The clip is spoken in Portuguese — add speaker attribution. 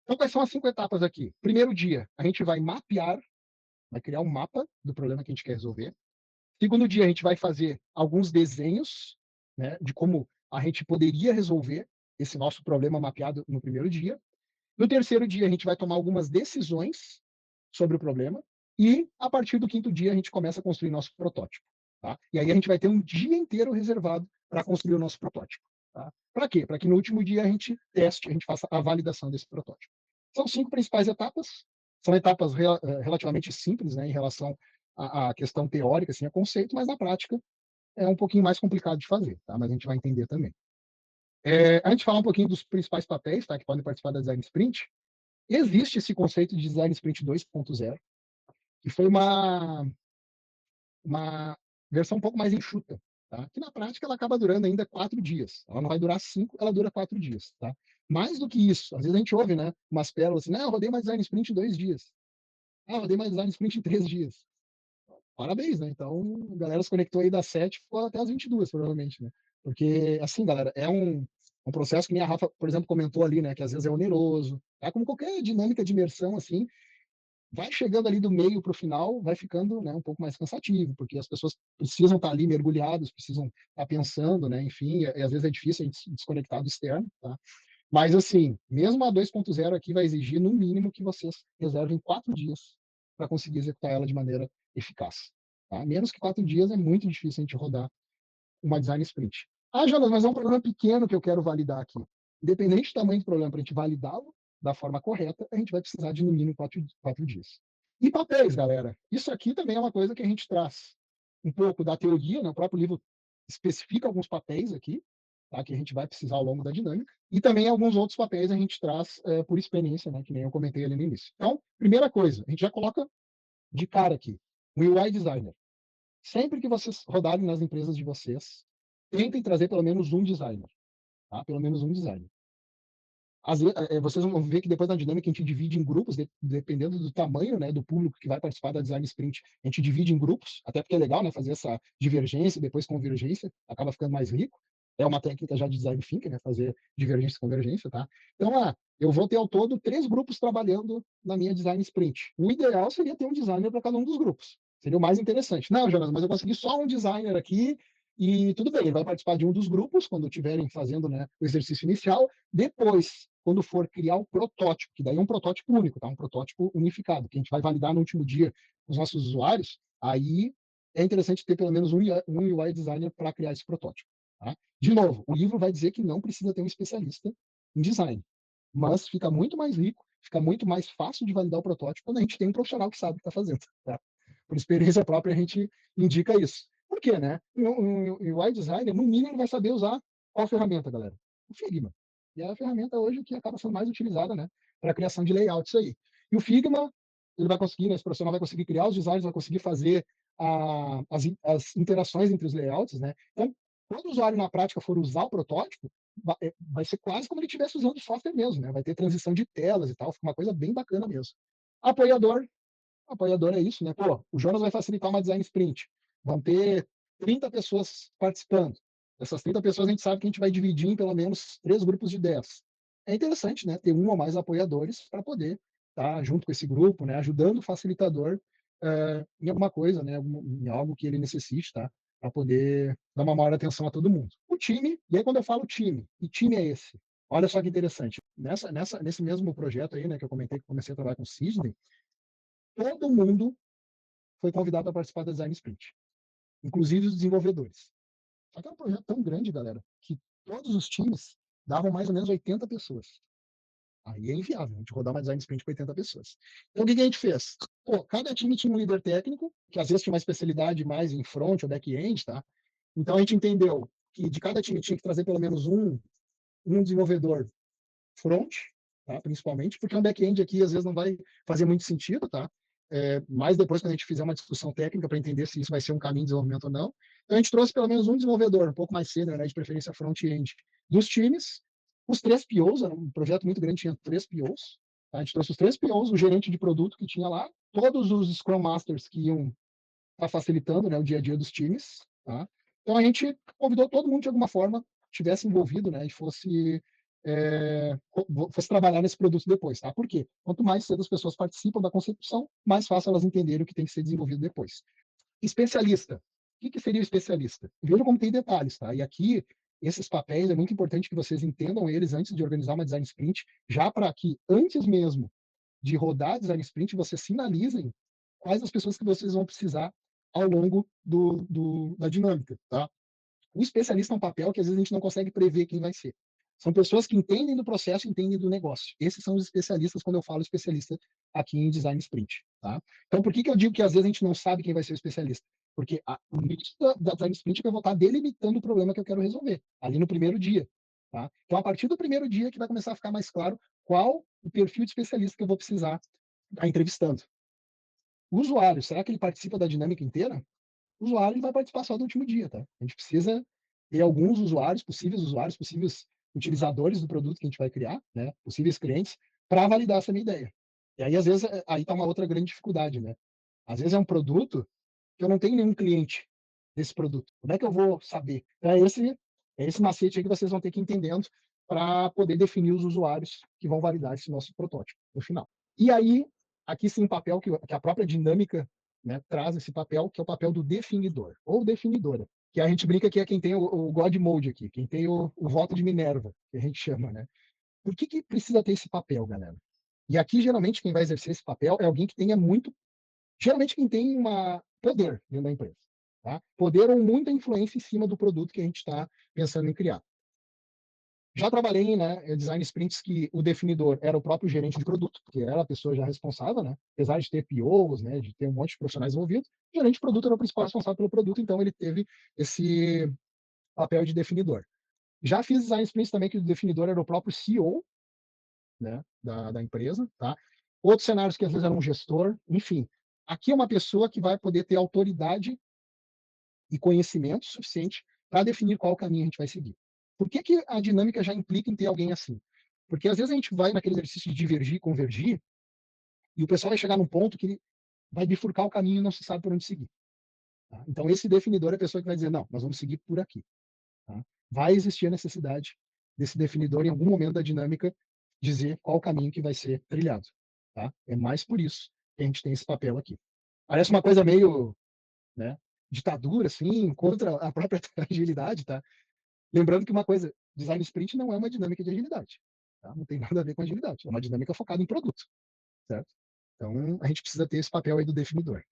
Speaker 1: Então, quais são as 5 etapas aqui? Primeiro dia, a gente vai mapear, vai criar um mapa do problema que a gente quer resolver. Segundo dia, a gente vai fazer alguns desenhos, né, de como a gente poderia resolver esse nosso problema mapeado no primeiro dia. No terceiro dia, a gente vai tomar algumas decisões sobre o problema e, a partir do quinto dia, a gente começa a construir nosso protótipo, tá? E aí a gente vai ter um dia inteiro reservado para construir o nosso protótipo, tá? Para quê? Para que no último dia a gente teste, a gente faça a validação desse protótipo. São 5 principais etapas, são etapas relativamente simples, né, em relação à questão teórica, assim, a conceito, mas na prática é um pouquinho mais complicado de fazer, tá? Mas a gente vai entender também. Antes de falar um pouquinho dos principais papéis, tá, que podem participar da Design Sprint, existe esse conceito de Design Sprint 2.0, que foi uma versão um pouco mais enxuta, tá? Que na prática ela acaba durando ainda 4 dias. Ela não vai durar 5, ela dura 4 dias, tá? Mais do que isso, às vezes a gente ouve, né, umas pérolas assim: "Não, eu rodei uma Design Sprint em 2 dias. Ah, eu rodei uma Design Sprint em 3 dias". Parabéns, né? Então, a galera se conectou aí das 7 ficou até as 22, provavelmente, né? Porque, assim, galera, é um processo que nem a Rafa, por exemplo, comentou ali, né, que às vezes é oneroso, tá? Como qualquer dinâmica de imersão, assim, vai chegando ali do meio para o final, vai ficando, né, um pouco mais cansativo, porque as pessoas precisam estar ali mergulhadas, precisam estar pensando, né, enfim, e às vezes é difícil a gente se desconectar do externo, tá? Mas, assim, mesmo a 2.0 aqui vai exigir, no mínimo, que vocês reservem 4 dias para conseguir executar ela de maneira eficaz, tá? Menos que 4 dias é muito difícil a gente rodar uma design sprint. Ah, Jonas, mas é um problema pequeno que eu quero validar aqui. Independente do tamanho do problema, para a gente validá-lo da forma correta, a gente vai precisar de no mínimo 4 dias. E papéis, galera. Isso aqui também é uma coisa que a gente traz um pouco da teoria, né? O próprio livro especifica alguns papéis aqui, tá? Que a gente vai precisar ao longo da dinâmica. E também alguns outros papéis a gente traz por experiência, né? Que nem eu comentei ali no início. Então, primeira coisa, a gente já coloca de cara aqui, o UI designer. Sempre que vocês rodarem nas empresas de vocês, tentem trazer pelo menos um designer, tá? Pelo menos um designer. Vocês vão ver que depois da dinâmica a gente divide em grupos, dependendo do tamanho, né, do público que vai participar da design sprint, a gente divide em grupos, até porque é legal, né, fazer essa divergência e depois convergência, acaba ficando mais rico. É uma técnica já de design thinking, né, fazer divergência e convergência, tá? Então, eu vou ter ao todo 3 grupos trabalhando na minha design sprint. O ideal seria ter um designer para cada um dos grupos. Seria o mais interessante. Não, Jonas, mas eu consegui só um designer aqui e tudo bem, ele vai participar de um dos grupos quando estiverem fazendo, né, o exercício inicial. Depois, quando for criar o protótipo, que daí é um protótipo único, tá? Um protótipo unificado, que a gente vai validar no último dia com os nossos usuários, aí é interessante ter pelo menos um UI designer para criar esse protótipo, tá? De novo, o livro vai dizer que não precisa ter um especialista em design, mas fica muito mais rico, fica muito mais fácil de validar o protótipo quando a gente tem um profissional que sabe o que está fazendo, tá? Por experiência própria, a gente indica isso. Por quê, né? Um UI designer, no mínimo, vai saber usar qual ferramenta, galera? O Figma. E é a ferramenta hoje que acaba sendo mais utilizada, né, para a criação de layouts aí. E o Figma, ele vai conseguir, né, esse profissional vai conseguir criar os designs, vai conseguir fazer as interações entre os layouts, né? Então, quando o usuário na prática for usar o protótipo, vai ser quase como ele estivesse usando o software mesmo, né? Vai ter transição de telas e tal, fica uma coisa bem bacana mesmo. Apoiador, apoiador é isso, né? Pô, o Jonas vai facilitar uma design sprint. Vão ter 30 pessoas participando. Essas 30 pessoas a gente sabe que a gente vai dividir em pelo menos 3 grupos de 10. É interessante, né, ter um ou mais apoiadores para poder estar junto com esse grupo, né, ajudando o facilitador em alguma coisa, né, em algo que ele necessite, tá? Para poder dar uma maior atenção a todo mundo. O time, e aí quando eu falo time, que time é esse? Olha só que interessante. Nesse mesmo projeto aí, né, que eu comentei que comecei a trabalhar com o Sidney, todo mundo foi convidado a participar da Design Sprint, inclusive os desenvolvedores. Só que é um projeto tão grande, galera, que todos os times davam mais ou menos 80 pessoas. Aí é inviável a gente rodar uma design sprint com 80 pessoas. Então, o que a gente fez? Pô, cada time tinha um líder técnico, que às vezes tinha uma especialidade mais em front ou back-end, tá? Então, a gente entendeu que de cada time tinha que trazer pelo menos um desenvolvedor front, tá? Principalmente, porque um back-end aqui às vezes não vai fazer muito sentido, tá? Mas depois, quando a gente fizer uma discussão técnica para entender se isso vai ser um caminho de desenvolvimento ou não, então a gente trouxe pelo menos um desenvolvedor, um pouco mais sênior, né, de preferência front-end, dos times, os 3 POs, era um projeto muito grande, tinha 3 POs, tá? A gente trouxe os 3 POs, o gerente de produto que tinha lá, todos os Scrum Masters que iam estar facilitando, né, o dia a dia dos times, tá? Então a gente convidou todo mundo de alguma forma, tivesse envolvido, né, e fosse fosse trabalhar nesse produto depois, tá? Por quê? Quanto mais cedo as pessoas participam da concepção, mais fácil elas entenderem o que tem que ser desenvolvido depois. Especialista. O que seria o especialista? Veja como tem detalhes, tá? E aqui, esses papéis, é muito importante que vocês entendam eles antes de organizar uma design sprint, já para que, antes mesmo de rodar design sprint, vocês sinalizem quais as pessoas que vocês vão precisar ao longo da dinâmica, tá? O especialista é um papel que às vezes a gente não consegue prever quem vai ser. São pessoas que entendem do processo, entendem do negócio. Esses são os especialistas quando eu falo especialista aqui em design sprint, tá? Então, por que eu digo que às vezes a gente não sabe quem vai ser o especialista? Porque o início da design sprint é que eu vou estar delimitando o problema que eu quero resolver, ali no primeiro dia, tá? Então, a partir do primeiro dia que vai começar a ficar mais claro qual o perfil de especialista que eu vou precisar estar entrevistando. O usuário, será que ele participa da dinâmica inteira? O usuário ele vai participar só do último dia, tá? A gente precisa ter alguns usuários, possíveis utilizadores do produto que a gente vai criar, né? Possíveis clientes, para validar essa minha ideia. E aí, às vezes, aí está uma outra grande dificuldade, né? Às vezes é um produto que eu não tenho nenhum cliente desse produto. Como é que eu vou saber? É esse macete aí que vocês vão ter que ir entendendo para poder definir os usuários que vão validar esse nosso protótipo no final. E aí, aqui sim, um papel que a própria dinâmica, né, traz esse papel, que é o papel do definidor, ou definidora, que a gente brinca que é quem tem o God Mode aqui, quem tem o voto de Minerva, que a gente chama, né? Por que precisa ter esse papel, galera? E aqui, geralmente, quem vai exercer esse papel é alguém que tenha muito, geralmente quem tem uma poder dentro da empresa, tá? Poder ou muita influência em cima do produto que a gente está pensando em criar. Já trabalhei, né, em design sprints que o definidor era o próprio gerente de produto, que era a pessoa já responsável, né, apesar de ter POs, né, de ter um monte de profissionais envolvidos, o gerente de produto era o principal responsável pelo produto, então ele teve esse papel de definidor. Já fiz design sprints também que o definidor era o próprio CEO, né, da empresa, tá? Outros cenários que às vezes era um gestor, enfim. Aqui é uma pessoa que vai poder ter autoridade e conhecimento suficiente para definir qual caminho a gente vai seguir. Por que a dinâmica já implica em ter alguém assim? Porque às vezes a gente vai naquele exercício de divergir e convergir, e o pessoal vai chegar num ponto que ele vai bifurcar o caminho e não se sabe por onde seguir. Tá? Então, esse definidor é a pessoa que vai dizer: não, nós vamos seguir por aqui. Tá? Vai existir a necessidade desse definidor em algum momento da dinâmica dizer qual o caminho que vai ser trilhado. Tá? É mais por isso que a gente tem esse papel aqui. Parece uma coisa meio, né, ditadura, assim, contra a própria agilidade, tá? Lembrando que uma coisa, design sprint não é uma dinâmica de agilidade, tá? Não tem nada a ver com agilidade, é uma dinâmica focada em produto, certo? Então, a gente precisa ter esse papel aí do definidor.